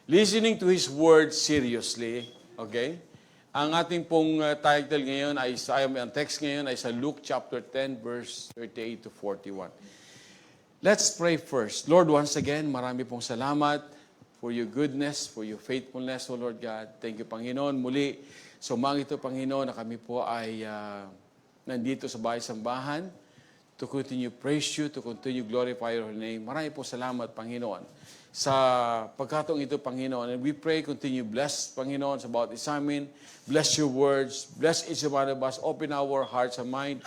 Listening to His Word seriously. Okay? Ang ating pong title ngayon ang text ngayon ay sa Luke chapter 10, verse 38 to 41. Let's pray first. Lord, once again, marami pong salamat for your goodness, for your faithfulness, O Lord God. Thank you, Panginoon. Muli, sa umaga ito, Panginoon, na kami po ay nandito sa bahay-sambahan to continue praise you, to continue glorify your name. Marami po salamat, Panginoon, sa pagkataong ito, Panginoon. And we pray, continue bless, Panginoon, sa bawat isamin. Bless your words. Bless each one of us. Open our hearts and mind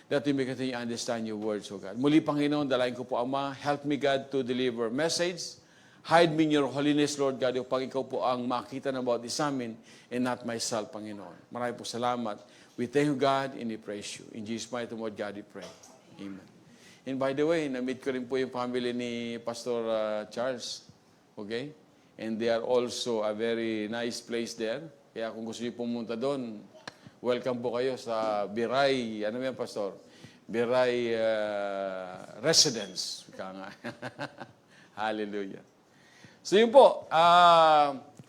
that we may continue to understand your words, O God. Muli, Panginoon, dalayan ko po, Ama, help me, God, to deliver message. Hide me in your holiness, Lord God, upang ikaw po ang makita ng bawat isamin and not myself, Panginoon. Marami po salamat. We thank you, God, and we praise you. In Jesus' mighty name, God, we pray. Amen. And by the way, na-meet ko rin po yung family ni Pastor Charles. Okay? And they are also a very nice place there. Kaya kung gusto niyo pumunta doon, welcome po kayo sa Biray, ano yan, Pastor? Biray Residence. Ika nga. Hallelujah. So yun po,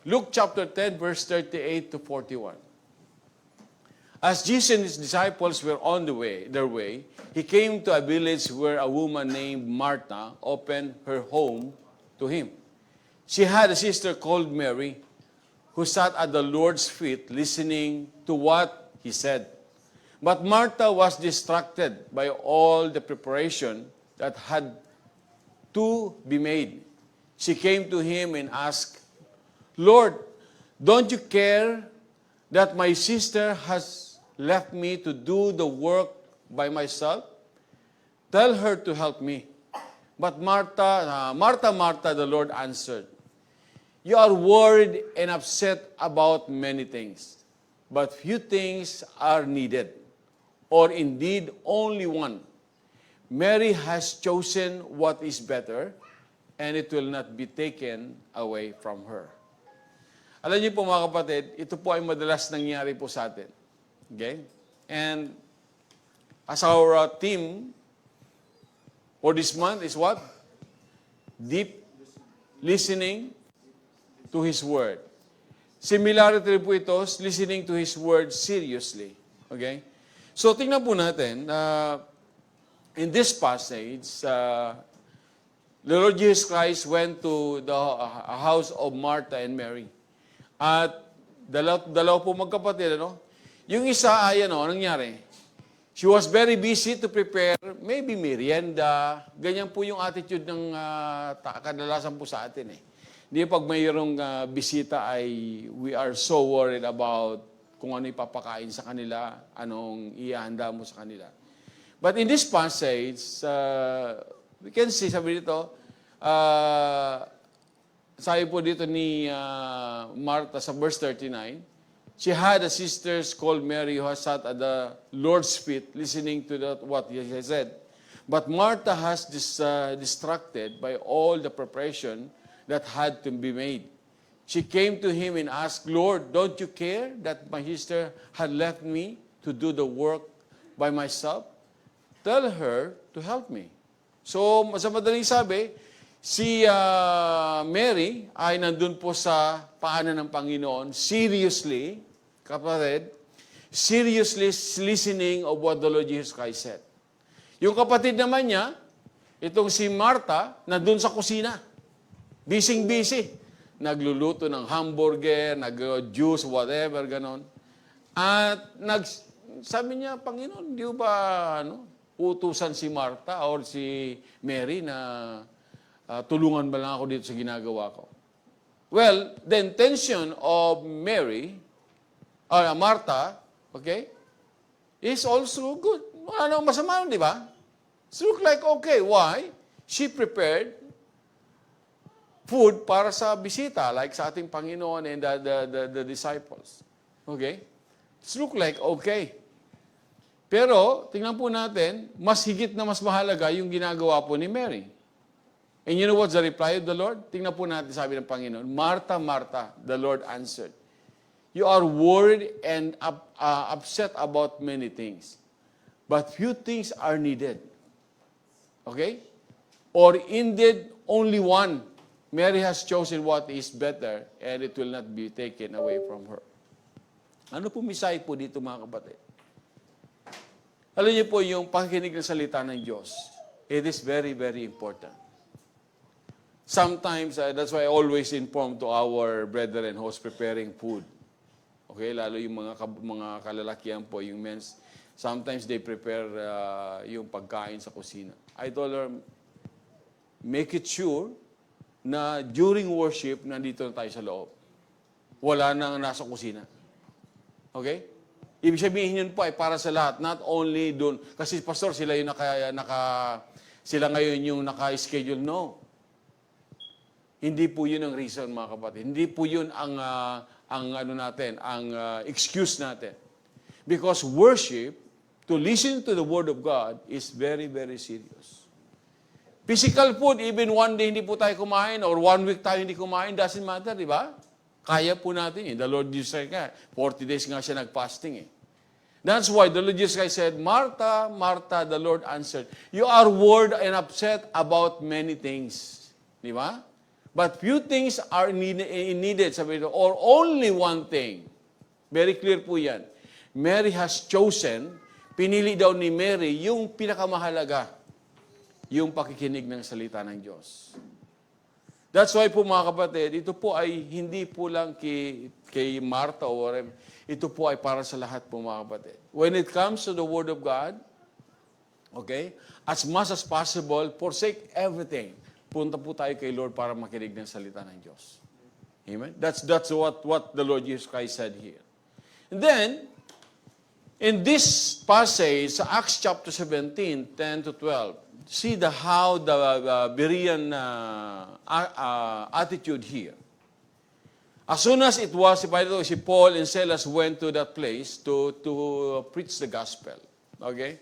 Luke chapter 10, verse 38 to 41. As Jesus and his disciples were on their way, he came to a village where a woman named Martha opened her home to him. She had a sister called Mary, who sat at the Lord's feet listening to what he said. But Martha was distracted by all the preparation that had to be made. She came to him and asked, "Lord, don't you care that my sister has left me to do the work by myself? Tell her to help me." But Martha, the Lord answered, "You are worried and upset about many things, but few things are needed, or indeed only one. Mary has chosen what is better, and it will not be taken away from her." Alam niyo po, mga kapatid, ito po ay madalas nangyari po sa atin. Okay? And as our theme for this month is what? Deep listening to His Word. Similarity po ito, listening to His Word seriously. Okay? So, tingnan po natin, in this passage, the Lord Jesus Christ went to the house of Martha and Mary. At dalaw po magkapatid, ano? Yung isa ay, anong nangyari? She was very busy to prepare, maybe merienda. Ganyan po yung attitude ng kadalasan po sa atin eh. Hindi pag mayroong bisita ay we are so worried about kung ano ipapakain sa kanila, anong ihahanda mo sa kanila. But in this passage, we can see, sabi dito, sabi po dito ni Martha sa verse 39, she had a sister called Mary who sat at the Lord's feet listening to what he said. But Martha has distracted by all the preparation that had to be made. She came to him and asked, "Lord, don't you care that my sister had left me to do the work by myself? Tell her to help me." So, sa madaling sabi, si Mary ay nandun po sa paanan ng Panginoon, seriously, kapatid, seriously listening of what the Lord Jesus Christ said. Yung kapatid naman niya, itong si Martha, nandun sa kusina. Busy. Nagluluto ng hamburger, nag-juice, whatever, ganon. At sabi niya, "Panginoon, di ba utusan si Martha or si Mary na tulungan ba lang ako dito sa ginagawa ko?" Well, the intention of Martha, okay, is also good. Ano masama, di ba? It looks like okay. Why? She prepared food para sa bisita, like sa ating Panginoon and the disciples. Okay? It looks like okay. Pero, tingnan po natin, mas higit na mas mahalaga yung ginagawa po ni Mary. And you know what's the reply of the Lord? Tingnan po natin, sabi ng Panginoon, "Martha, Martha," the Lord answered, "You are worried and upset about many things, but few things are needed." Okay? Or indeed, only one. Mary has chosen what is better and it will not be taken away from her. Ano po misay po dito mga kapatid? Alam niyo po yung pakikinig ng salita ng Diyos. It is very, very important. Sometimes, that's why I always inform to our brethren who's preparing food. Okay, lalo yung mga kalalakihan po, yung men's, sometimes they prepare yung pagkain sa kusina. I told her, make it sure na during worship, nandito na tayo sa loob. Wala nang nasa kusina. Okay? Ibig sabihin yun po ay para sa lahat, not only doon. Kasi pastor, sila yung sila ngayon yung naka-schedule. No. Hindi po yun ang reason, mga kapatid. Hindi po yun ang excuse natin. Because worship, to listen to the Word of God, is very, very serious. Physical food, even one day hindi po tayo kumain, or 1 week tayo hindi kumain, doesn't matter, di ba? Kaya po natin eh. The Lord Jesus Christ, 40 days nga siya nag-fasting eh. That's why the Lord Jesus Christ said, Martha, Martha, the Lord answered, you are worried and upset about many things. Di ba? But few things are needed, sabi ito, or only one thing. Very clear po yan. Mary has chosen, pinili daw ni Mary yung pinakamahalaga, yung pakikinig ng salita ng Diyos. That's why po mga kapatid, ito po ay hindi po lang kay Martha or ito po ay para sa lahat po mga kapatid. When it comes to the Word of God, okay, as much as possible, forsake everything. Punta po tayo kay Lord para makinig ng salita ng Diyos. Amen? That's what the Lord Jesus Christ said here. And then, in this passage, sa Acts chapter 17, 10 to 12, see how the Berean attitude here. As soon as it was, by the way, si Paul and Silas went to that place to preach the gospel. Okay?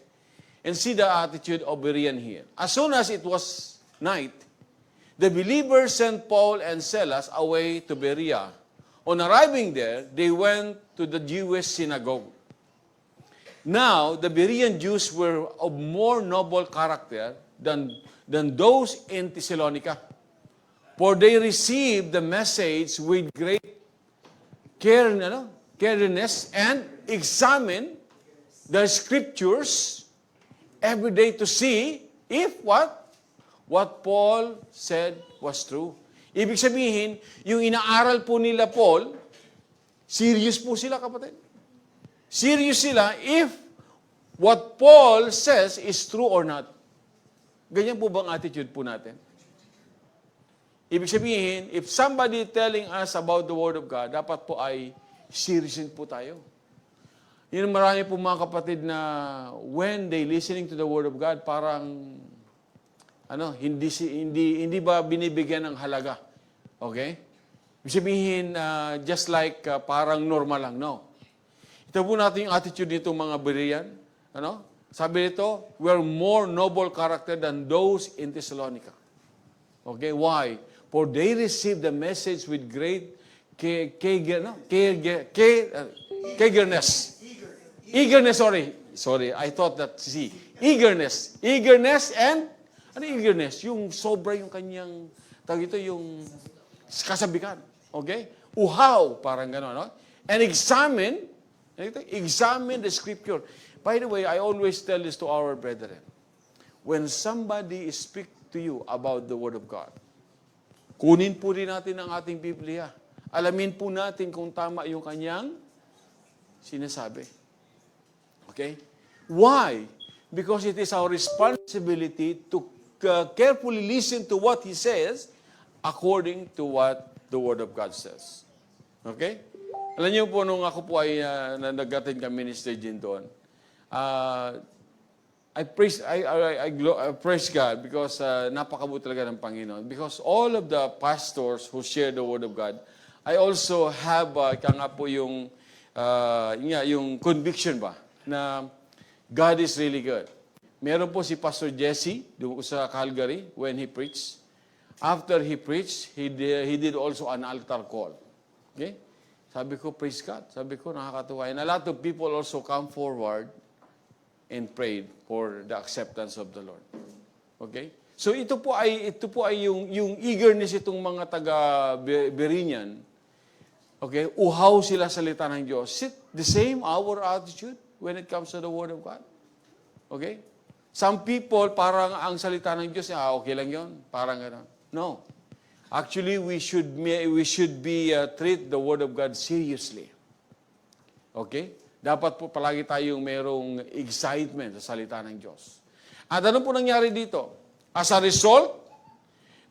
And see the attitude of Berean here. As soon as it was night, the believers sent Paul and Silas away to Berea. On arriving there, they went to the Jewish synagogue. Now, the Berean Jews were of more noble character than those in Thessalonica. For they received the message with great careness and examined the scriptures every day to see if what Paul said was true. Ibig sabihin, yung inaaral po nila Paul, serious po sila, kapatid. Serious sila if what Paul says is true or not. Ganyan po bang attitude po natin? Ibig sabihin, if somebody telling us about the Word of God, dapat po ay seriousin po tayo. Yun marami po mga kapatid na when they listening to the Word of God, parang hindi ba binibigyan ng halaga? Okay? Ibig sabihin, just like parang normal lang. No. Ito po natin yung attitude nito mga Berean. Sabi nito, we're more noble character than those in Thessalonica. Okay? Why? For they received the message with great eagerness, sorry, I thought that, eagerness and, ano eagerness? Yung sobra yung kanyang, yung kasabikan. Okay? Uhaw, parang gano'n, no? And examine the scripture. By the way, I always tell this to our brethren. When somebody speak to you about the Word of God, kunin po rin natin ang ating Biblia. Alamin po natin kung tama yung kanyang sinasabi. Okay? Why? Because it is our responsibility to carefully listen to what He says according to what the Word of God says. Okay? Alam niyo po, nung ako po ay nag-attend kami ni Minister Jin doon, I praise God because napakabuti talaga ng Panginoon. Because all of the pastors who share the Word of God, I also have yung conviction ba na God is really good. Meron po si Pastor Jesse doon sa Calgary when he preached. After he preached, he did also an altar call. Okay? Sabi ko, praise God. Sabi ko, nakakatuwa. And a lot of people also come forward and prayed for the acceptance of the Lord. Okay? So ito po ay yung eagerness itong mga taga Berean. Okay? Uhaw sila sa salita ng Diyos. The same our attitude when it comes to the Word of God. Okay? Some people, parang ang salita ng Diyos, okay lang yon, parang gano'n. No. Actually, we should treat the Word of God seriously. Okay? Dapat po palagi tayong mayroong excitement sa salita ng Diyos. At ano po nangyari dito? As a result,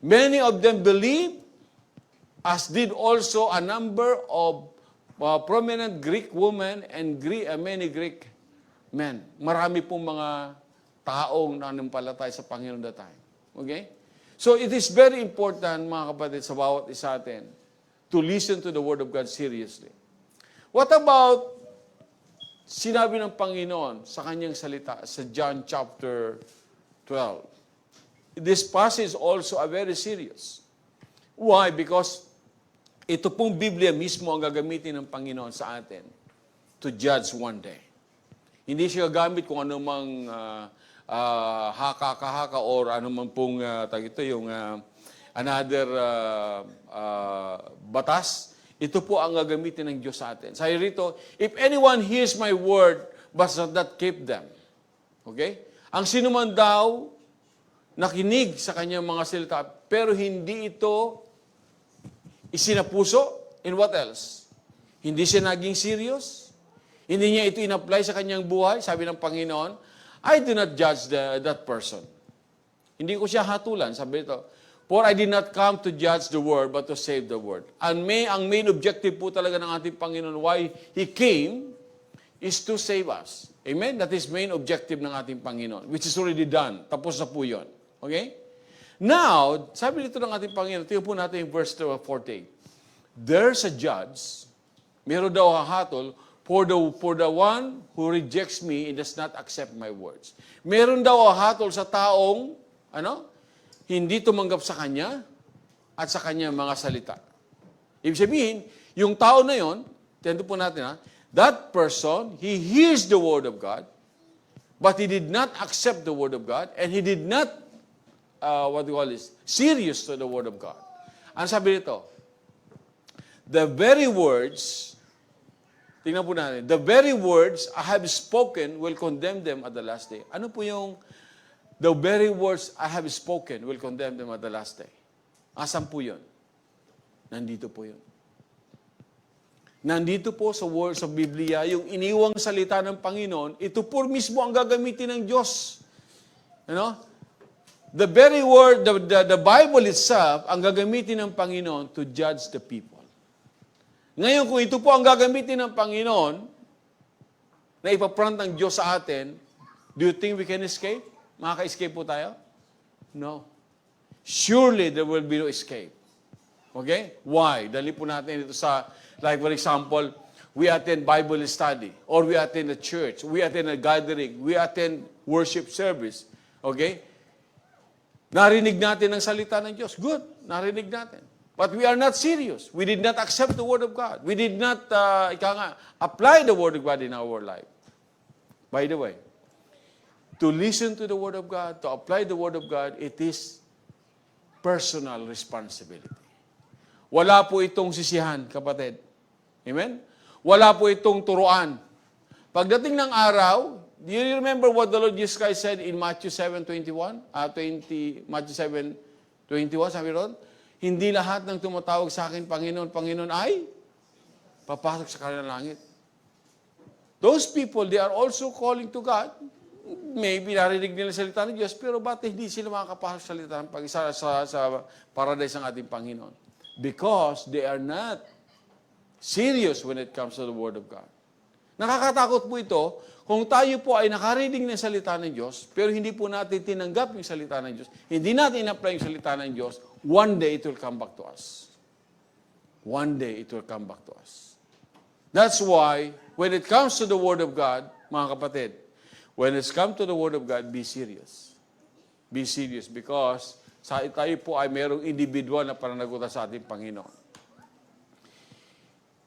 many of them believed, as did also a number of prominent Greek women and many Greek men. Marami pong mga taong nanampalataya sa Panginoon that time. Okay? So it is very important, mga kapatid, sa bawat isa atin, to listen to the Word of God seriously. What about sinabi ng Panginoon sa kanyang salita sa John chapter 12? This passage also a very serious. Why? Because ito pong Biblia mismo ang gagamitin ng Panginoon sa atin to judge one day. Hindi siya gagamit kung anumang haka-kahaka or anumang pong another batas. Ito po ang gagamitin ng Diyos sa atin. Sabi rito, if anyone hears my word but does not keep them. Okay? Ang sinuman daw nakinig sa kanyang mga salita, pero hindi ito isinapuso. And what else? Hindi siya naging serious. Hindi niya ito in-apply sa kanyang buhay. Sabi ng Panginoon, I do not judge that person. Hindi ko siya hatulan. Sabi ito, for I did not come to judge the world, but to save the world. Ang main objective po talaga ng ating Panginoon, why He came, is to save us. Amen? That is main objective ng ating Panginoon, which is already done. Tapos na po yun. Okay? Now, sabi dito ng ating Panginoon, tingnan po natin yung verse 48. There's a judge, meron daw hahatol, for the one who rejects me and does not accept my words. Meron daw hahatol sa taong, hindi tumanggap sa kanya at sa kanyang mga salita. Ibig sabihin, yung tao na yon, tingnan po natin that person, he hears the word of God, but he did not accept the word of God, and he did not serious to the Word of God. Ano sabi nito? The very words, tingnan po natin, the very words I have spoken will condemn them at the last day. Ano po yung the very words I have spoken will condemn them at the last day? Asan po yun? Nandito po yun. Nandito po sa words of Biblia, yung iniwang salita ng Panginoon, ito po mismo ang gagamitin ng Diyos. The very word, the Bible itself, ang gagamitin ng Panginoon to judge the people. Ngayon, kung ito po ang gagamitin ng Panginoon, na ipapront ng Diyos sa atin, do you think we can escape? Makaka-escape po tayo? No. Surely there will be no escape. Okay? Why? Dali po natin ito sa, like for example, we attend Bible study, or we attend a church, we attend a gathering, we attend worship service. Okay? Narinig natin ang salita ng Diyos. Good. Narinig natin. But we are not serious. We did not accept the Word of God. We did not apply the Word of God in our life. By the way, to listen to the Word of God, to apply the Word of God, it is personal responsibility. Wala po itong sisihan, kapatid. Amen? Wala po itong turuan. Pagdating ng araw, do you remember what the Lord Jesus Christ said in Matthew 7:21? Matthew 7:21, sabi ron, hindi lahat ng tumatawag sa akin, Panginoon, Panginoon, ay papasok sa kanilang langit. Those people, they are also calling to God. Maybe narinig nila salita ng Diyos, pero ba't hindi sila makakapasok sa salita ng sa paradise ng ating Panginoon? Because they are not serious when it comes to the Word of God. Nakakatakot po ito kung tayo po ay nakarinig ng salita ng Diyos, pero hindi po natin tinanggap yung salita ng Diyos, hindi natin in-apply yung salita ng Diyos, one day it will come back to us. One day it will come back to us. That's why, when it comes to the Word of God, mga kapatid, when it's come to the Word of God, be serious. Be serious because tayo po ay mayroong individual na pananagutan sa ating Panginoon.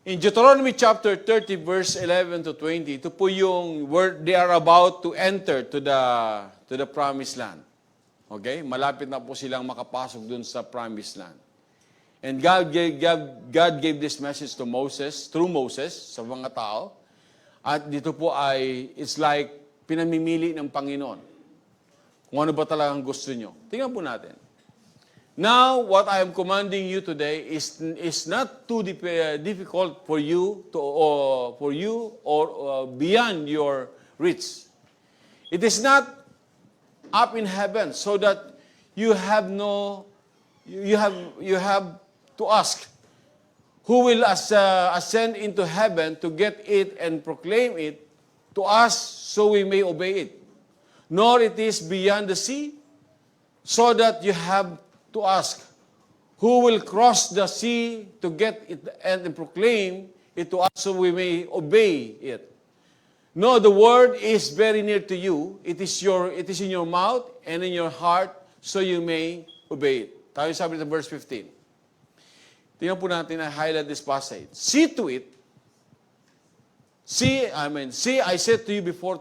In Deuteronomy chapter 30, verse 11 to 20, ito po yung word they are about to enter to the promised land. Okay? Malapit na po silang makapasok dun sa promised land. And God gave this message to Moses, through Moses, sa mga tao. At dito po ay, it's like, pinamimili ng Panginoon. Kung ano ba talagang gusto nyo. Tingnan po natin. Now, what I am commanding you today is not too difficult for you or beyond your reach. It is not up in heaven, so that you have to ask, who will ascend into heaven to get it and proclaim it to us so we may obey it. Nor it is beyond the sea, so that you have to ask, who will cross the sea to get it and proclaim it to us so we may obey it. No, the word is very near to you. It is in your mouth and in your heart, so you may obey it. Tayo sabi sa verse 15. Tingnan po natin na highlight this passage. See, I said to you before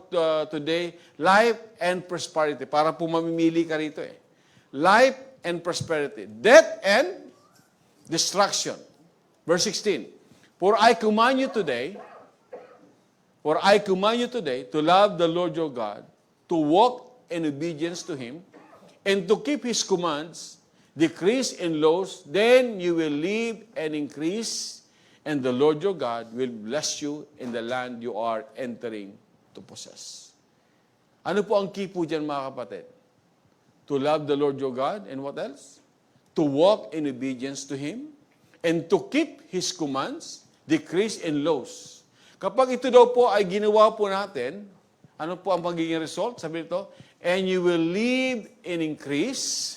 today, life and prosperity. Para po mamimili ka rito eh. Life and prosperity. Death and destruction. Verse 16. For I command you today to love the Lord your God, to walk in obedience to Him, and to keep His commands, decrease in laws, then you will live and increase, and the Lord your God will bless you in the land you are entering to possess. Ano po ang key po dyan, mga kapatid? To love the Lord your God, and what else? To walk in obedience to Him, and to keep His commands, decrease in laws. Kapag ito daw po ay ginawa po natin, ano po ang magiging result? Sabi nito, and you will live and increase,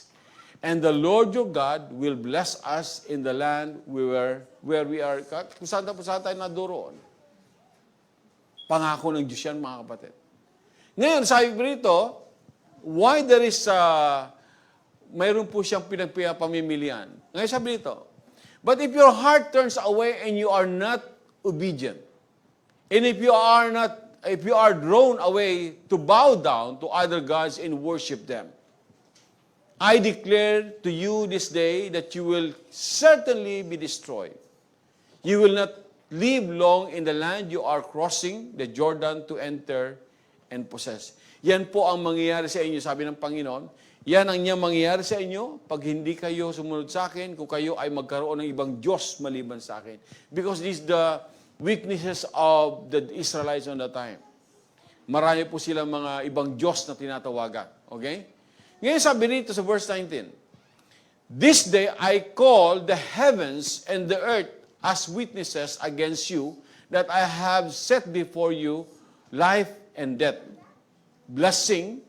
and the Lord your God will bless us in the land where we are. Kung saan tayo naduroon. Pangako ng Diyos yan, mga kapatid. Ngayon, sabi ko rito, why there is, mayroon po siyang pinagpamimilian. Ngayon sabi nito, but if your heart turns away and you are not obedient, and if you are drawn away to bow down to other gods and worship them, I declare to you this day that you will certainly be destroyed. You will not live long in the land you are crossing the Jordan to enter and possess. Yan po ang mangyayari sa inyo, sabi ng Panginoon. Yan ang niyang mangyayari sa inyo pag hindi kayo sumunod sa akin, kung kayo ay magkaroon ng ibang Diyos maliban sa akin. Because this is the weaknesses of the Israelites on that time. Marami po silang mga ibang Diyos na tinatawagan. Okay? Ngayon sabi rito sa verse 19, this day I call the heavens and the earth as witnesses against you that I have set before you life and death, blessing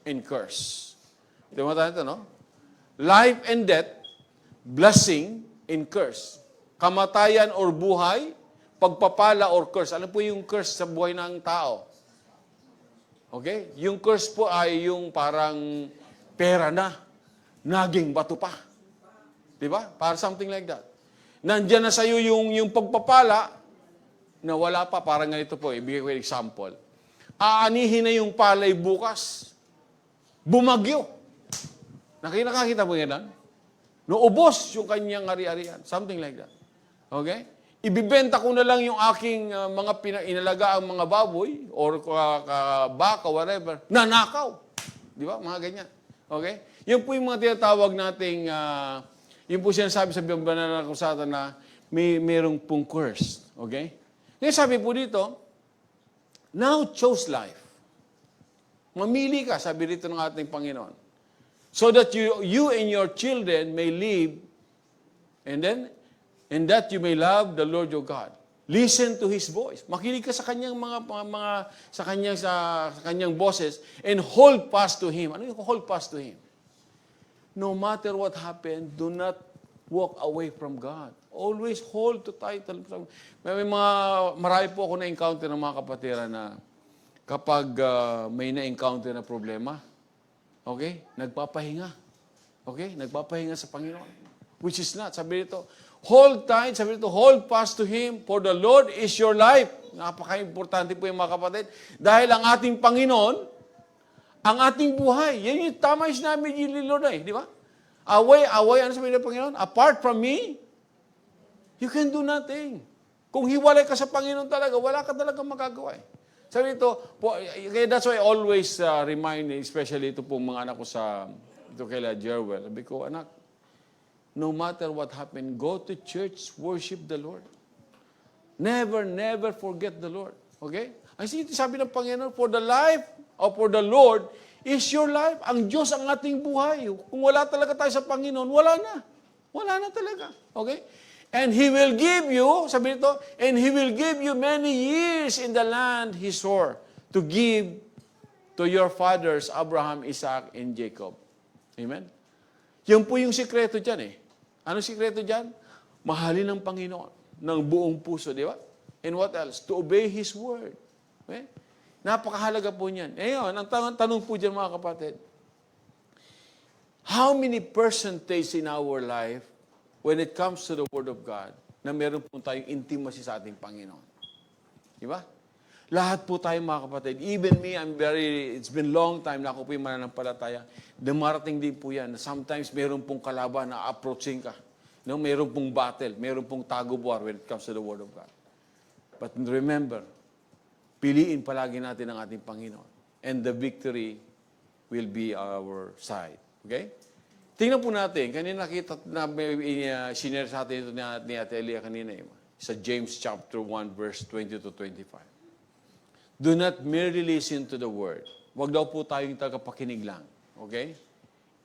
and curse. Ito mo tayo ito, no? Life and death, blessing and curse. Kamatayan or buhay, pagpapala or curse. Ano po yung curse sa buhay ng tao? Okay? Yung curse po ay yung parang pera na, naging bato pa. Diba? Para something like that. Nandiyan na sa'yo yung pagpapala, na wala pa, parang ganito po, ibigay ko yung example. Aanihin na yung palay bukas. Bumagyo. Nakakita mo yan? Naubos yung kanyang ari-arian. Something like that. Okay? Ibibenta ko na lang yung aking mga inalaga ang mga baboy or baka, whatever. Nanakaw. Di ba? Mga ganyan. Okay? Yun po yung mga tinatawag nating, yun po sinasabi sa Banal na Kasulatan na mayroong pong curse. Okay? Ngayon sabi po dito, now chose life. Mamili ka, sabi dito ng ating Panginoon. So that you and your children may live, and that you may love the Lord your God. Listen to His voice. Makinig ka sa kanyang sa kanyang boses and hold fast to Him. Ano yung hold fast to Him? No matter what happened, do not walk away from God. Always hold to tight. Marami po ako na-encounter ng mga kapatira na kapag may na-encounter na problema, okay, nagpapahinga. Okay, nagpapahinga sa Panginoon. Which is not, sabi dito, hold tight, sabi dito, hold fast to Him, for the Lord is your life. Napaka-importante po yung mga kapatid. Dahil ang ating Panginoon ang ating buhay. Yan yung tama yung sinabi ni Lord di ba? Away, ano sabi ng Panginoon? Apart from me, you can do nothing. Kung hiwalay ka sa Panginoon talaga, wala ka talaga magagawa Sabi nito, kaya that's why I always remind, especially ito po mga anak ko ito kay Jerwell, sabi ko, anak, no matter what happened, go to church, worship the Lord. Never, never forget the Lord. Okay? Ang sabi ng Panginoon, for the life or for the Lord is your life. Ang Diyos ang ating buhay. Kung wala talaga tayo sa Panginoon, wala na. Wala na talaga. Okay? And He will give you, sabi nito, and He will give you many years in the land He swore to give to your fathers, Abraham, Isaac, and Jacob. Amen? Yan po yung sikreto dyan Anong sikreto dyan? Mahalin ng Panginoon ng buong puso, di ba? And what else? To obey His word. Okay? Napakahalaga po niyan. Ngayon, ang tanong po dyan mga kapatid, how many percentage in our life when it comes to the Word of God na meron po tayong intimacy sa ating Panginoon? Di ba? Lahat po tayo mga kapatid. Even me, it's been long time na ako po yung mananampalataya. Dumarating din po yan. Sometimes meron pong kalaban na approaching ka. No, meron pong battle, meron pong tug-of-war when it comes to the Word of God. But remember, piliin palagi natin ang ating Panginoon. And the victory will be our side. Okay? Tingnan po natin. Kanina nakita na sinare sa atin ito ni Ate Elia kanina. Sa James chapter 1 verse 20 to 25. Do not merely listen to the word. Huwag daw po tayong tagapakinig lang. Okay?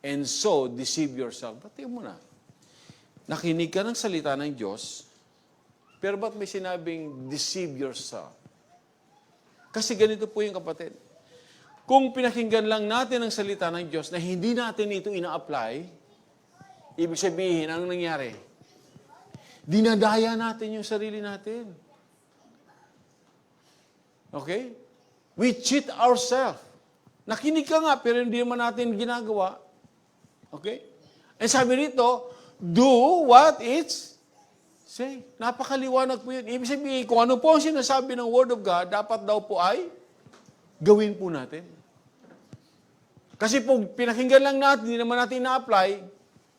And so, deceive yourself. Ba't mo na? Nakinig ka ng salita ng Diyos, pero ba't may sinabing deceive yourself? Kasi ganito po yung kapatid. Kung pinakinggan lang natin ang salita ng Diyos na hindi natin ito ina-apply, ibig sabihin, anong nangyari? Dinadaya natin yung sarili natin. Okay? We cheat ourselves. Nakinig ka nga, pero hindi naman natin ginagawa. Okay? And sabi rito, do what it's say. Napakaliwanag po yun. Ibig sabihin, kung ano po ang sinasabi ng Word of God, dapat daw po ay gawin po natin. Kasi kung pinakinggan lang natin, hindi naman natin na-apply,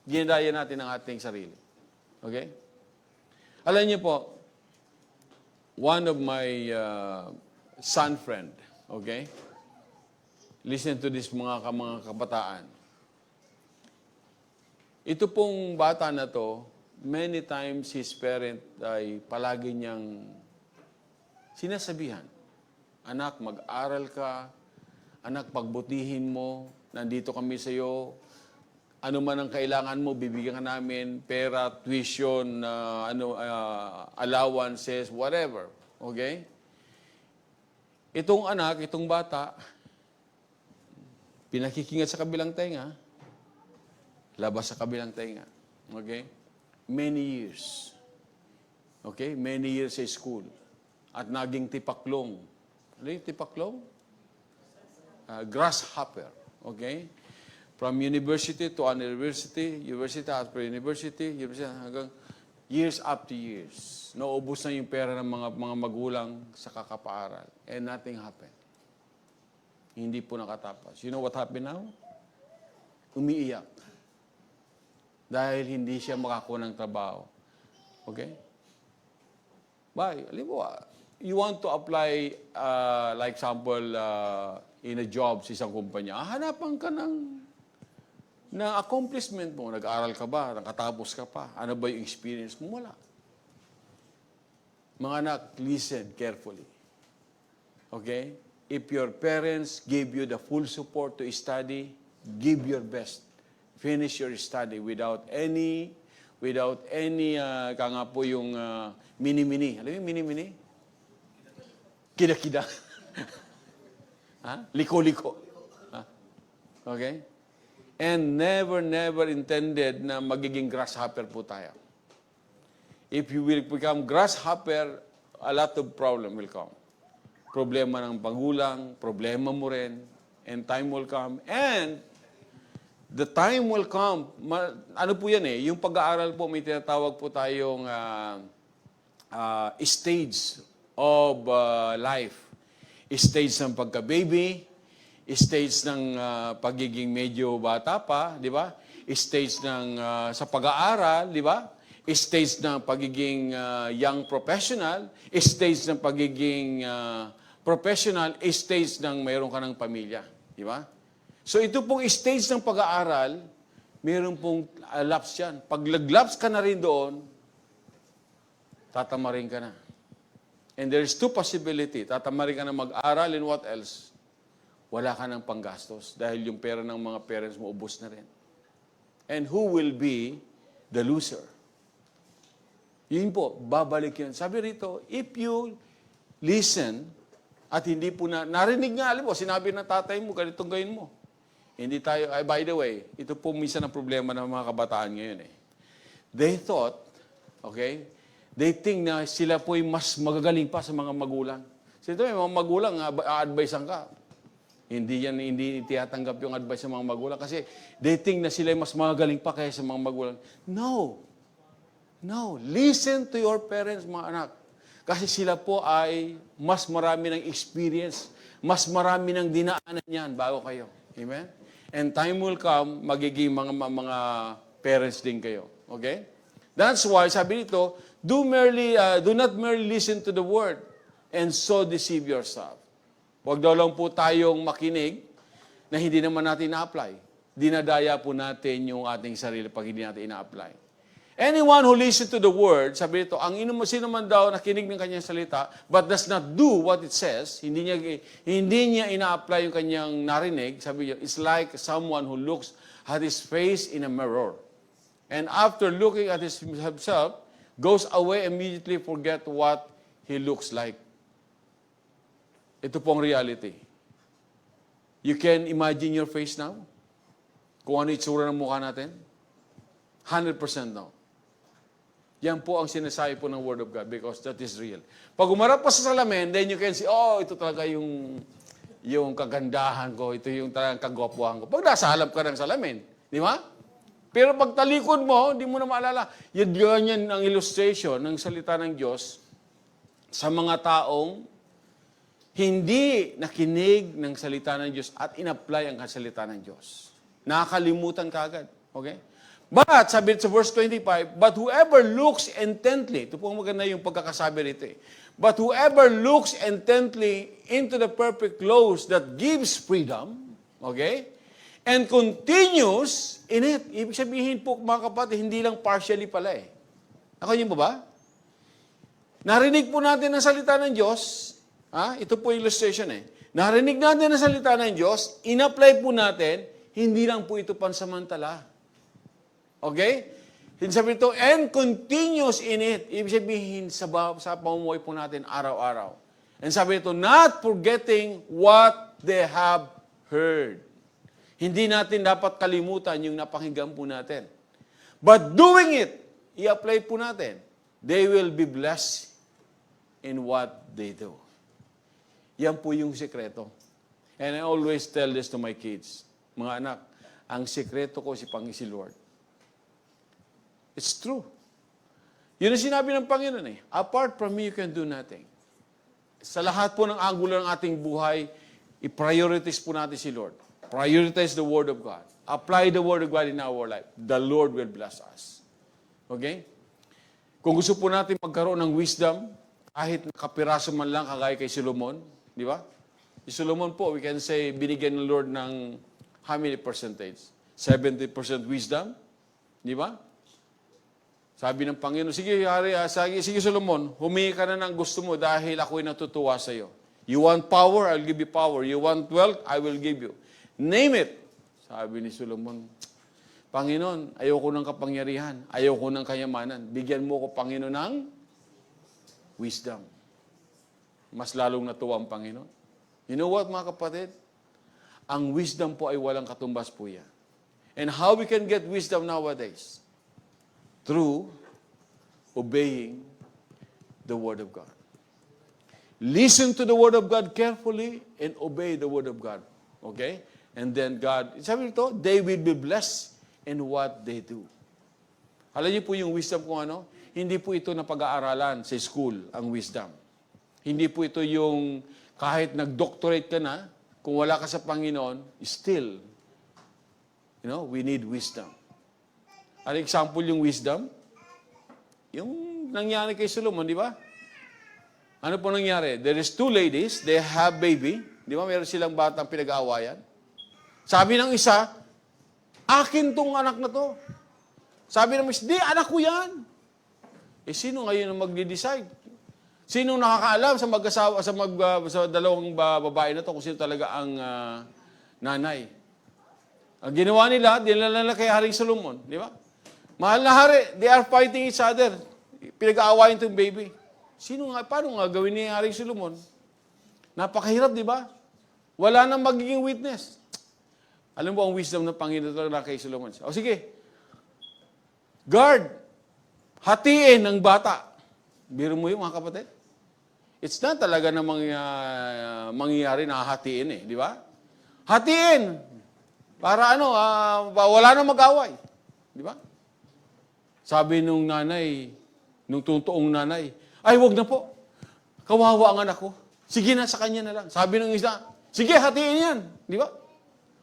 ginadaya natin ang ating sarili. Okay? Alam niyo po, one of my son friend, okay? Listen to this mga kabataan. Ito pong bata na to, many times his parent ay palagi niyang sinasabihan, anak, mag-aral ka, anak, pagbutihin mo, nandito kami sa iyo, ano man ang kailangan mo, bibigyan ka namin, pera, tuition, allowances, whatever. Okay? Itong anak, itong bata, pinakikingat sa kabilang tenga, labas sa kabilang tenga. Okay? Many years. Okay? Many years sa school. At naging tipaklong. Ano yung tipaklong? Grasshopper. Okay? From university to university, university after university, hanggang years up to years. Naubos na yung pera ng mga magulang sa kakapaaral. And nothing happened. Hindi po nakatapos. You know what happened now? Umiiyak. Dahil hindi siya makakuha ng trabaho. Okay? Why? You want to apply, like example, in a job sa isang kumpanya, hanapan ka ng accomplishment mo. Nag-aaral ka ba? Nakatapos ka pa? Ano ba yung experience mo? Wala. Mga anak, listen carefully. Okay? If your parents give you the full support to study, give your best. Finish your study without any, kanga po yung mini-mini. Alam mo yung mini-mini? Kida-kida. Liko-liko. Okay? And never intended na magiging grasshopper po tayo. If you will become grasshopper, a lot of problem will come. Problema ng pagulang, problema mo rin, and time will come. And the time will come. Ano po yan yung pag-aaral po, may tinatawag po tayong stage of life. Stage ng pagka-baby, stage ng pagiging medyo bata pa, di ba? Stage ng sa pag-aaral, di ba? Stage ng pagiging young professional, stage ng pagiging professional, stage ng mayroon ka ng pamilya, di ba? So ito pong stage ng pag-aaral, mayroon pong lapse yan. Pag nag-lapse ka na rin doon, tatamarin ka na. And there is two possibility. Tatamarin ka na mag-aral and what else? Wala ka ng panggastos dahil yung pera ng mga parents mo ubos na rin. And who will be the loser? Yun po, babalik yun. Sabi rito, if you listen at hindi po narinig nga, alam mo, sinabi ng tatay mo, ganitong gawin mo. Hindi tayo, by the way, ito po minsan ang problema ng mga kabataan ngayon eh. They thought, okay, they think na sila po'y mas magagaling pa sa mga magulang. So ito, mga magulang, a-advisean ka. Hindi tiyatanggap yung advice ng mga magulang kasi they think na sila mas magagaling pa kaysa mga magulang. No. No. Listen to your parents, mga anak. Kasi sila po ay mas marami ng experience, mas marami ng dinaanan yan bago kayo. Amen? And time will come, magiging mga parents din kayo. Okay? That's why, sabi nito, do not merely listen to the word and so deceive yourself. Huwag daw lang po tayong makinig na hindi naman natin na-apply. Dinadaya po natin yung ating sarili pag hindi natin ina-apply. Anyone who listens to the word, sabi nito, sino man daw nakinig ng kanyang salita, but does not do what it says, hindi niya ina-apply yung kanyang narinig, sabi niya, it's like someone who looks at his face in a mirror. And after looking at himself, goes away immediately forget what he looks like. Ito pong reality. You can imagine your face now? Kung ano itsura ng mukha natin? 100% no. Yan po ang sinasabi po ng Word of God because that is real. Pag umarap pa sa salamin, then you can see, oh, ito talaga yung kagandahan ko, ito yung talagang kagwapuhan ko. Pag nasa halap ka ng salamin, di ba? Pero pag talikod mo, hindi mo na maalala. Yan ang illustration ng salita ng Diyos sa mga taong hindi nakinig ng salita ng Diyos at in-apply ang salita ng Diyos. Nakakalimutan ka agad. Okay? But, sabi sa verse 25, but whoever looks intently, ito po maganda yung pagkakasabi rito eh. But whoever looks intently into the perfect laws that gives freedom, okay, and continues in it. Ibig sabihin po, mga kapatid, hindi lang partially pala eh. Ako yun ba? Narinig po natin ang salita ng Diyos. Ito po illustration eh. Narinig natin ang salita ng Diyos, in-apply po natin, hindi lang po ito pansamantala. Okay? Sabi ito, and continues in it. Ibig sabihin sa pamumuhay po natin araw-araw. And sabi ito, not forgetting what they have heard. Hindi natin dapat kalimutan yung napakinggan po natin. But doing it, i-apply po natin, they will be blessed in what they do. Yan po yung sekreto. And I always tell this to my kids. Mga anak, ang sekreto ko si Lord. It's true. Yun ang sinabi ng Panginoon eh. Apart from me, you can do nothing. Sa lahat po ng angulo ng ating buhay, i-prioritize po natin si Lord. Prioritize the Word of God. Apply the Word of God in our life. The Lord will bless us. Okay? Kung gusto po natin magkaroon ng wisdom, kahit nakapiraso man lang kagaya kay Solomon, di ba? Si Solomon po, we can say, binigyan ng Lord ng how many percentage? 70% wisdom, di ba? Sabi ng Panginoon, sige, sige Solomon, humingi ka na ng gusto mo dahil ako'y natutuwa sa iyo. You want power, I'll give you power. You want wealth, I will give you. Name it. Sabi ni Solomon, Panginoon, ayoko ng kapangyarihan, ayoko ng kayamanan. Bigyan mo ko, Panginoon, ng wisdom. Mas lalong natuwa ang Panginoon. You know what, mga kapatid? Ang wisdom po ay walang katumbas po yan. And how we can get wisdom nowadays? Through obeying the Word of God. Listen to the Word of God carefully and obey the Word of God. Okay? And then God, sabi nito, they will be blessed in what they do. Alam niyo po yung wisdom kung ano? Hindi po ito na pag-aaralan sa school, ang wisdom. Hindi po ito yung kahit nag-doctorate ka na, kung wala ka sa Panginoon, still, we need wisdom. An example yung wisdom, yung nangyari kay Solomon, di ba? Ano po nangyari? There is two ladies, they have baby, di ba? Meron silang batang pinag-aawayan. Sabi ng isa, akin tong anak na to. Sabi ng isa, di, anak ko yan. Sino ngayon ang magde-decide? Sino nakakaalam sa mag-asawa, sa dalawang babae na to kung sino talaga ang nanay? Ang ginawa nila, dinala nila kay Haring Solomon, di ba? Mahal na hari, they are fighting each other. Pinag-aawayan itong baby. Paano nga gawin ni Haring Solomon? Napakahirap, di ba? Wala nang magiging witness. Alam mo ang wisdom ng Panginoon na kay Solomon? O sige, guard, hatiin ng bata. Biro mo yun, mga kapatid? It's not talaga na mangyayari na hatiin di ba? Hatiin! Para wala nang mag-away. Di ba? Sabi nung nanay, nung tuntuong nanay, ay, wag na po. Kawawa ang anak ko. Sige na, sa kanya na lang. Sabi nung isa, sige, hatiin yan. Di ba?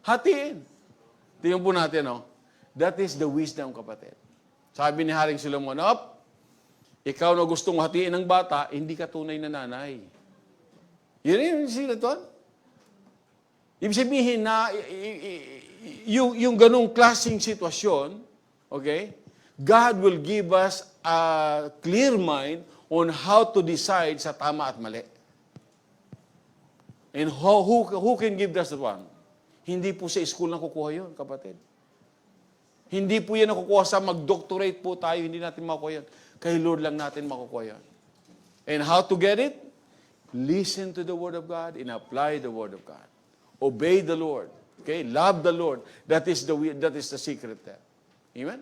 Hatiin. Tingnan po natin, That is the wisdom, kapatid. Sabi ni Haring Solomon, ikaw na gustong hatiin ng bata, hindi ka tunay na nanay. Yun sila to. Ibig sabihin na yung ganong klaseng sitwasyon, okay, God will give us a clear mind on how to decide sa tama at mali. And who can give us that one? Hindi po sa school na kukuha yun, kapatid. Hindi po yan nakukuha sa mag-doctorate po tayo, hindi natin makukuha yan. Kay Lord lang natin makukuha yan. And how to get it? Listen to the Word of God and apply the Word of God. Obey the Lord. Okay? Love the Lord. That is the secret there. Amen?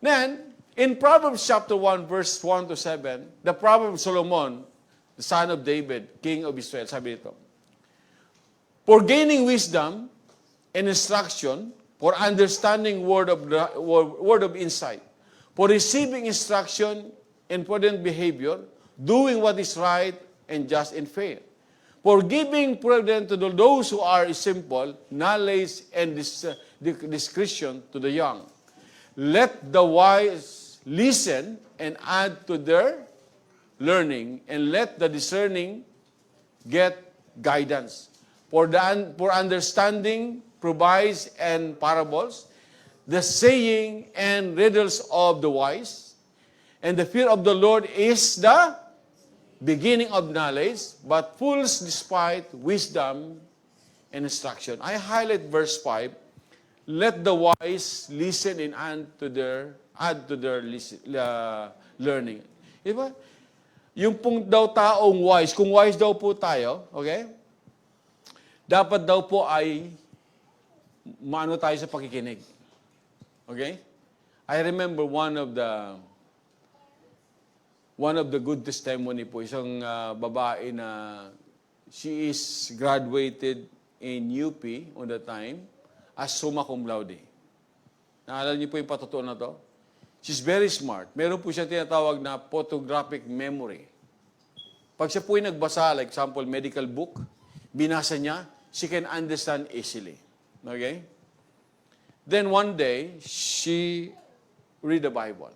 Then, in Proverbs chapter 1, verse 1 to 7, the Proverbs of Solomon, the son of David, king of Israel, sabi dito, for gaining wisdom and instruction, for understanding word of insight, for receiving instruction in prudent behavior, doing what is right and just and fair, for giving prudence to those who are simple, knowledge and discretion to the young. Let the wise listen and add to their learning, and let the discerning get guidance. For understanding provides and parables, the saying and riddles of the wise, and the fear of the Lord is the beginning of knowledge, but fools despite wisdom and instruction. I highlight verse 5. Let the wise listen and add to their learning. Diba? Yung pong daw taong wise, kung wise daw po tayo, okay? Dapat daw po ay maano tayo sa pakikinig. Okay? I remember one of the good testimony po, isang babae na she is graduated in UP on the time as summa cum laude. Naalala niyo po yung patotoo na to? She's very smart. Meron po siya tinatawag na photographic memory. Pag siya po yung nagbasa, like example, medical book, binasa niya, she can understand easily. Okay? Then one day, she read the Bible.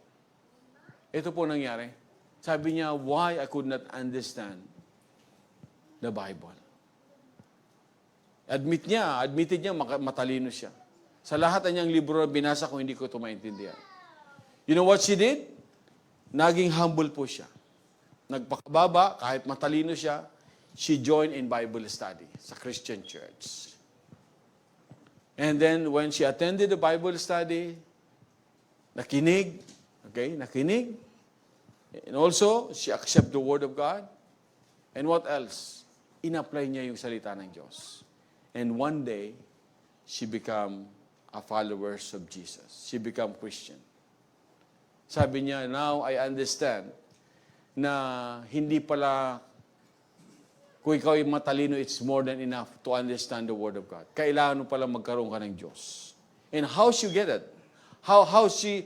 Ito po nangyari. Sabi niya, why I could not understand the Bible. Admitted niya, matalino siya. Sa lahat ng niyang libro na binasa ko, hindi ko ito maintindihan. You know what she did? Naging humble po siya. Nagpakababa, kahit matalino siya, she joined in Bible study sa Christian church. And then, when she attended the Bible study, nakinig. And also, she accepted the Word of God. And what else? In-apply niya yung salita ng Diyos. And one day, she became a follower of Jesus. She became Christian. Sabi niya, now I understand na hindi pala, kung ikaw ay matalino, it's more than enough to understand the Word of God. Kailangan mo pala magkaroon ka ng Diyos. And how she get it? How she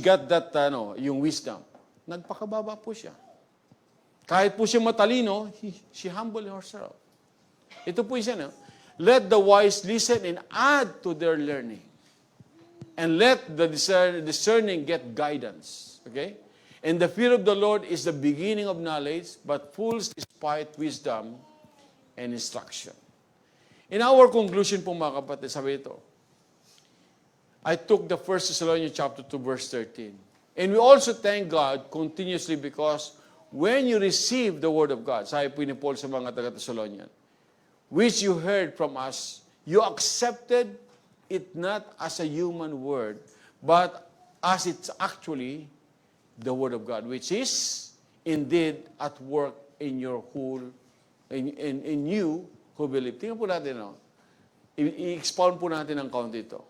got that, yung wisdom? Nagpakababa po siya. Kahit po siya matalino, she humbled herself. Ito po isa, no? Let the wise listen and add to their learning. And let the discerning get guidance. Okay? And the fear of the Lord is the beginning of knowledge, but fools despise wisdom and instruction. In our conclusion po mga kapatid, sabi ito, I took the 1 Thessalonians chapter 2 verse 13. And we also thank God continuously because when you receive the word of God, sabi po ni Paul sa mga taga-Thessalonian, which you heard from us, you accepted it not as a human word, but as it's actually the word of God, which is indeed at work in your whole, in you who believe. Tingnan po natin, no? I-expound po natin ang count ito.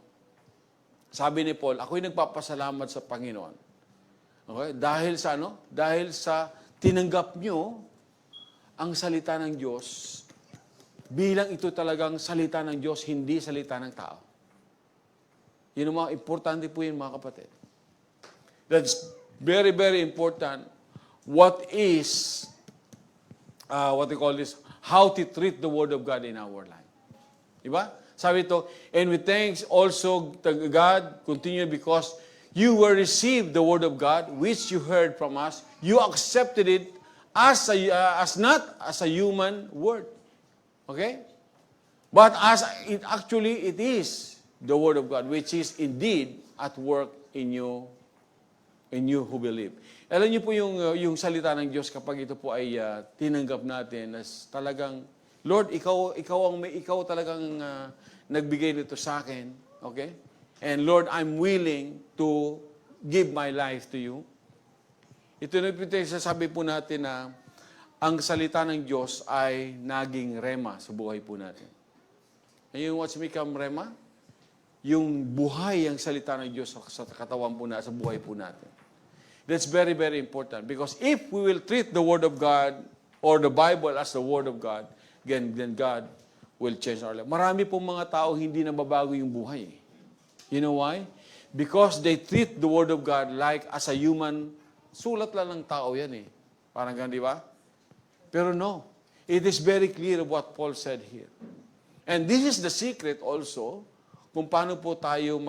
Sabi ni Paul, ako'y nagpapasalamat sa Panginoon. Okay? Dahil sa ano? Dahil sa tinanggap nyo ang salita ng Diyos bilang ito talagang salita ng Diyos, hindi salita ng tao. Yun ang mga importante po yun, mga kapatid. That's very, very important. What is, what we call this, how to treat the Word of God in our life. Diba? Sabi ito, and we thanks also to God, continue because you were received the Word of God, which you heard from us. You accepted it as not as a human word. Okay? But as it actually it is the Word of God, which is indeed at work in you who believe. Alam niyo po yung salita ng Diyos kapag ito po ay tinanggap natin as talagang, Lord, ikaw talagang nagbigay nito sa akin. Okay? And Lord, I'm willing to give my life to you. Ito na sasabi po natin na ang salita ng Diyos ay naging rema sa buhay po natin. And you know what's become rema? Yung buhay ang salita ng Diyos sa katawan po natin, sa buhay po natin. That's very, very important. Because if we will treat the Word of God or the Bible as the Word of God, then God will change our life. Marami pong mga tao hindi nababago yung buhay. You know why? Because they treat the Word of God like as a human, sulat lang ng tao yan eh. Parang ganun, di ba? Pero no. It is very clear what Paul said here. And this is the secret also kung paano po tayo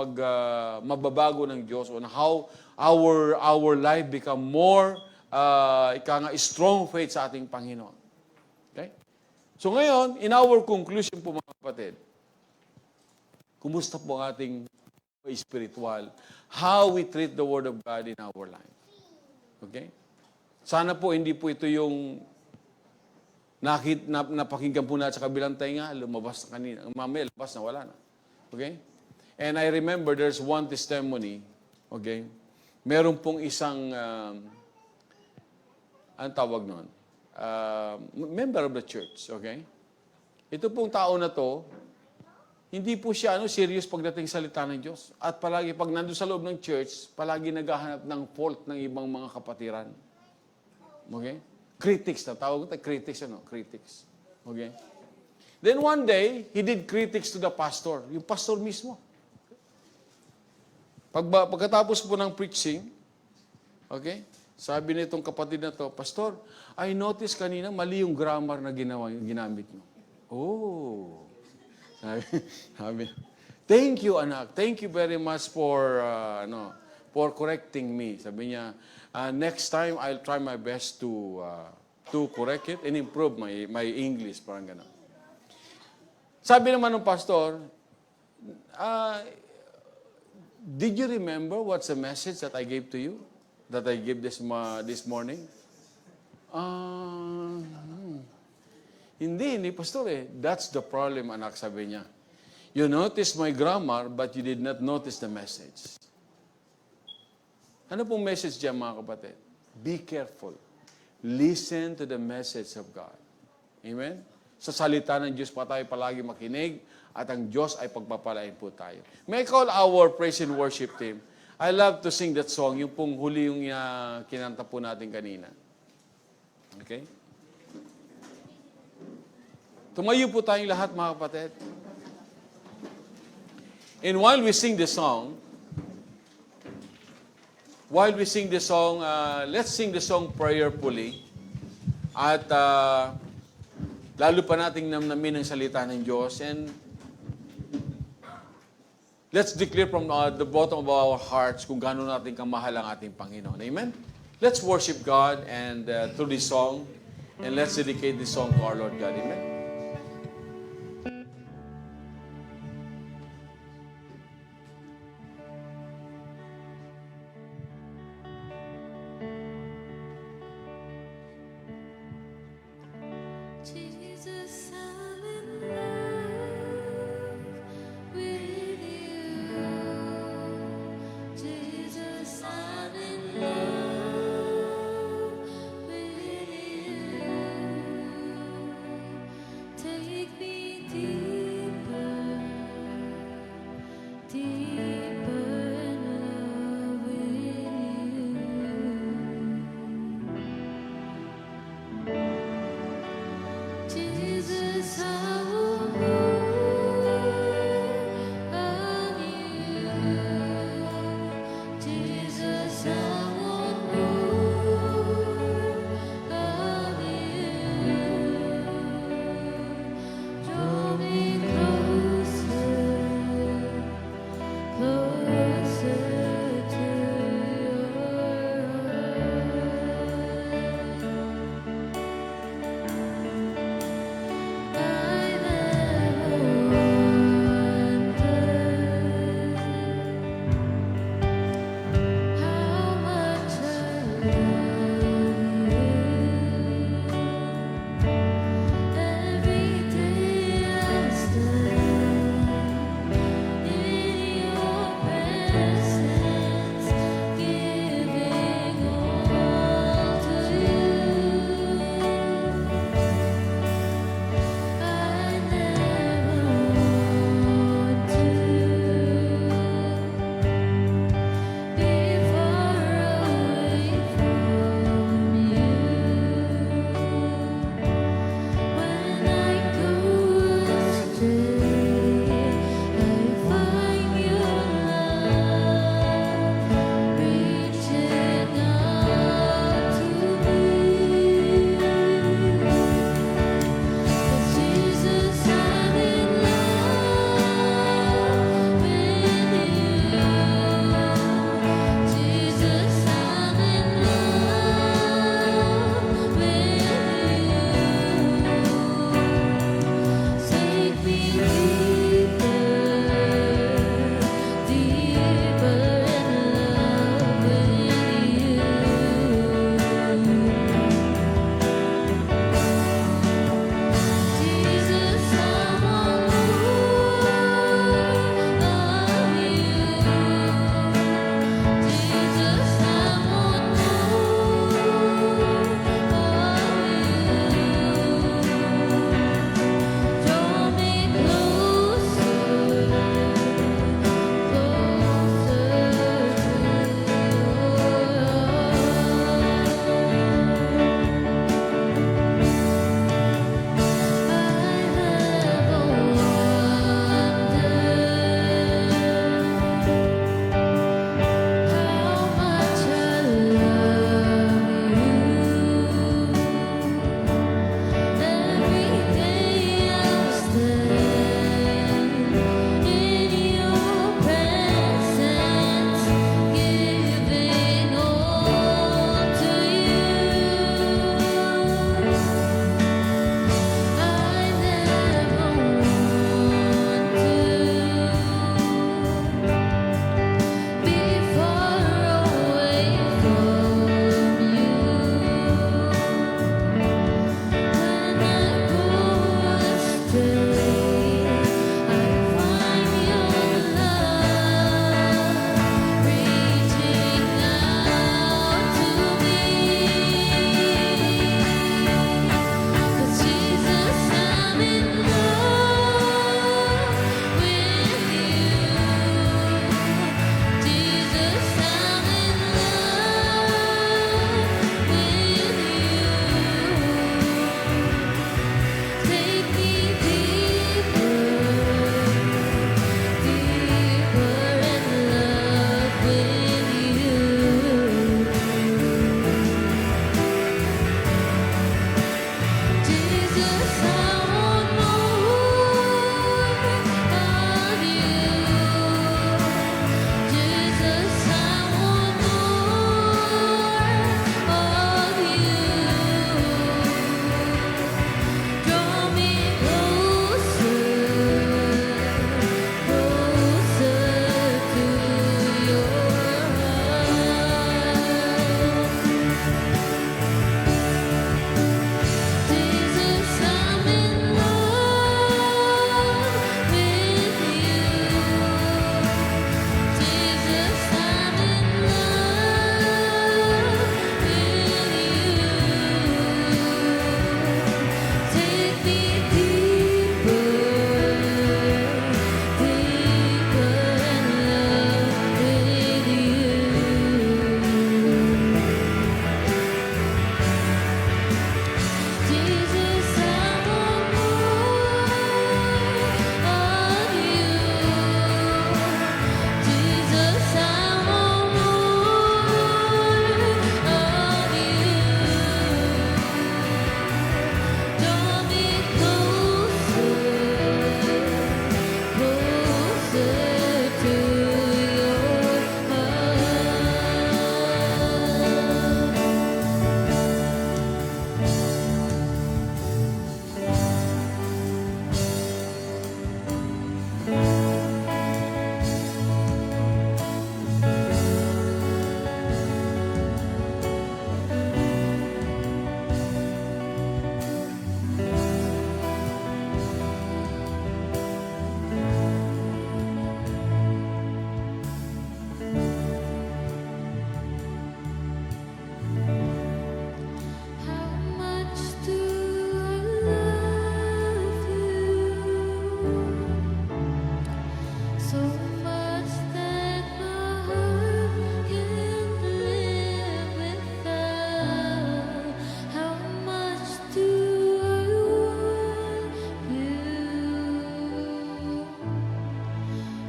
mababago ng Diyos on how our life become more strong faith sa ating Panginoon. Okay? So ngayon, in our conclusion po mga kapatid, kumusta po ang ating spiritual? How we treat the Word of God in our life. Okay? Sana po hindi po ito yung napakinggan po natin sa kabilang tainga, lumabas na kanina. Ang mamaya, lumabas na, wala na. Okay? And I remember there's one testimony, okay? Meron pong isang, anong tawag nun? Member of the church, okay? Ito pong tao na to, hindi po siya serious pagdating sa salita ng Diyos. At palagi, pag nandun sa loob ng church, palagi naghahanap ng fault ng ibang mga kapatiran. Okay? Critics na. Tawag ko tayo, critics. Critics. Okay? Then one day, he did critics to the pastor. Yung pastor mismo. Pagkatapos po ng preaching, okay? Sabi nitong kapatid na to, Pastor, I noticed kanina mali yung grammar na ginamit mo. Oh. Sabi, thank you, anak. Thank you very much for correcting me. Sabi niya, next time I'll try my best to correct it and improve my English, parang gano'n. Sabi naman ng pastor, did you remember what's the message that I gave to you? That I gave this morning? Hindi, pastor eh. That's the problem, anak, sabi niya. You noticed my grammar, but you did not notice the message. Ano pong message diyan, mga kapatid? Be careful. Listen to the message of God. Amen? Sa salita ng Diyos pa tayo palagi makinig at ang Diyos ay pagpapalain po tayo. May I call our praise and worship team? I love to sing that song, yung pong huli yung kinanta po natin kanina. Okay? Tumayo po tayong lahat, mga kapatid. And while we sing the song, let's sing the song prayerfully. At lalo pa nating namnamin ang salita ng Diyos. And let's declare from the bottom of our hearts kung gaano natin kamahal ang ating Panginoon. Amen? Let's worship God and through this song, and let's dedicate this song to our Lord God. Amen? Jesus, I'm in love with you. Jesus, I'm in love with you.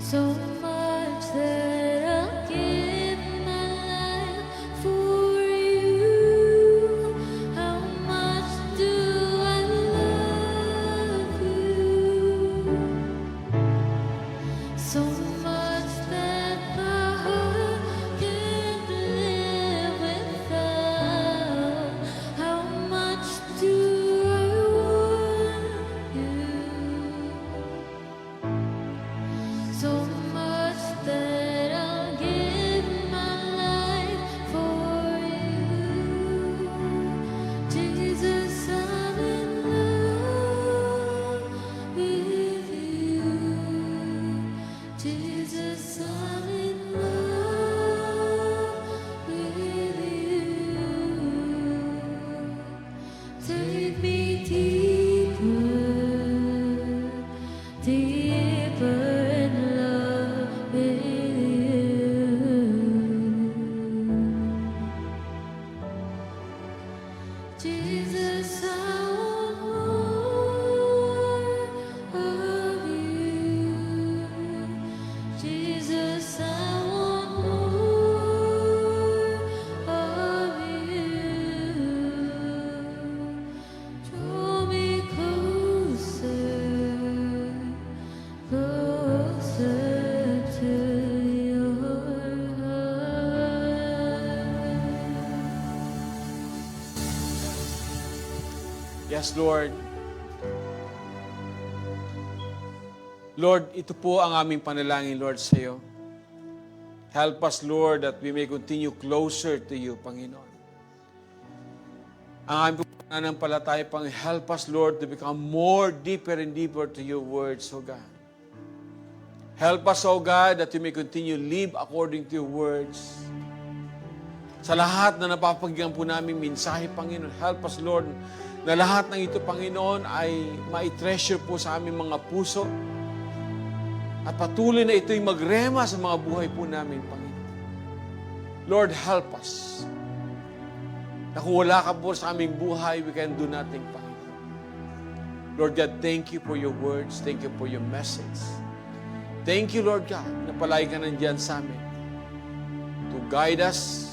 So much that I'll give my life for you. How much do I love you? So much that my heart can't live without. How much do I want you? So much that I'll give my life for you. Jesus, I'm in love with you. Jesus, I'm in love with you. Take me deeper in love with you. Jesus, I want more of you. Jesus, I want more of you. Draw me closer to your heart. Yes, Lord. Lord, ito po ang aming panalangin, Lord, sa iyo. Help us, Lord, that we may continue closer to you, Panginoon. Ang aming pananampalataya, Panginoon, help us, Lord, to become more deeper and deeper to your words, O God. Help us, O God, that we may continue live according to your words. Sa lahat na napapagyan po namin mensahe, Panginoon, help us, Lord, na lahat ng ito, Panginoon, ay mai-treasure po sa aming mga puso at patuloy na ito'y magrema sa mga buhay po namin, Panginoon. Lord, help us. Na kung wala ka po sa aming buhay, we can do nothing, Panginoon. Lord God, thank you for your words. Thank you for your message. Thank you, Lord God, na palagi ka nandyan sa amin to guide us,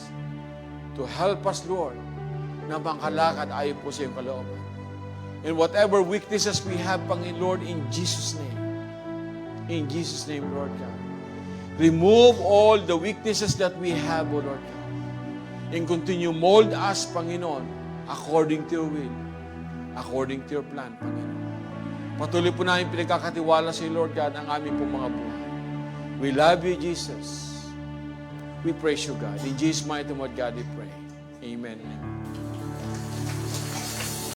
to help us, Lord, na makalakad ayon po sa iyong kalooban. And whatever weaknesses we have, Panginoon, Lord, in Jesus' name. In Jesus' name, Lord God. Remove all the weaknesses that we have, O Lord God. And continue mold us, Panginoon, according to your will, according to your plan, Panginoon. Patuloy po namin pinagkakatiwala sa iyo, Lord God, ang aming pong mga buhay. We love you, Jesus. We praise you, God. In Jesus' mighty name, God, we pray. Amen.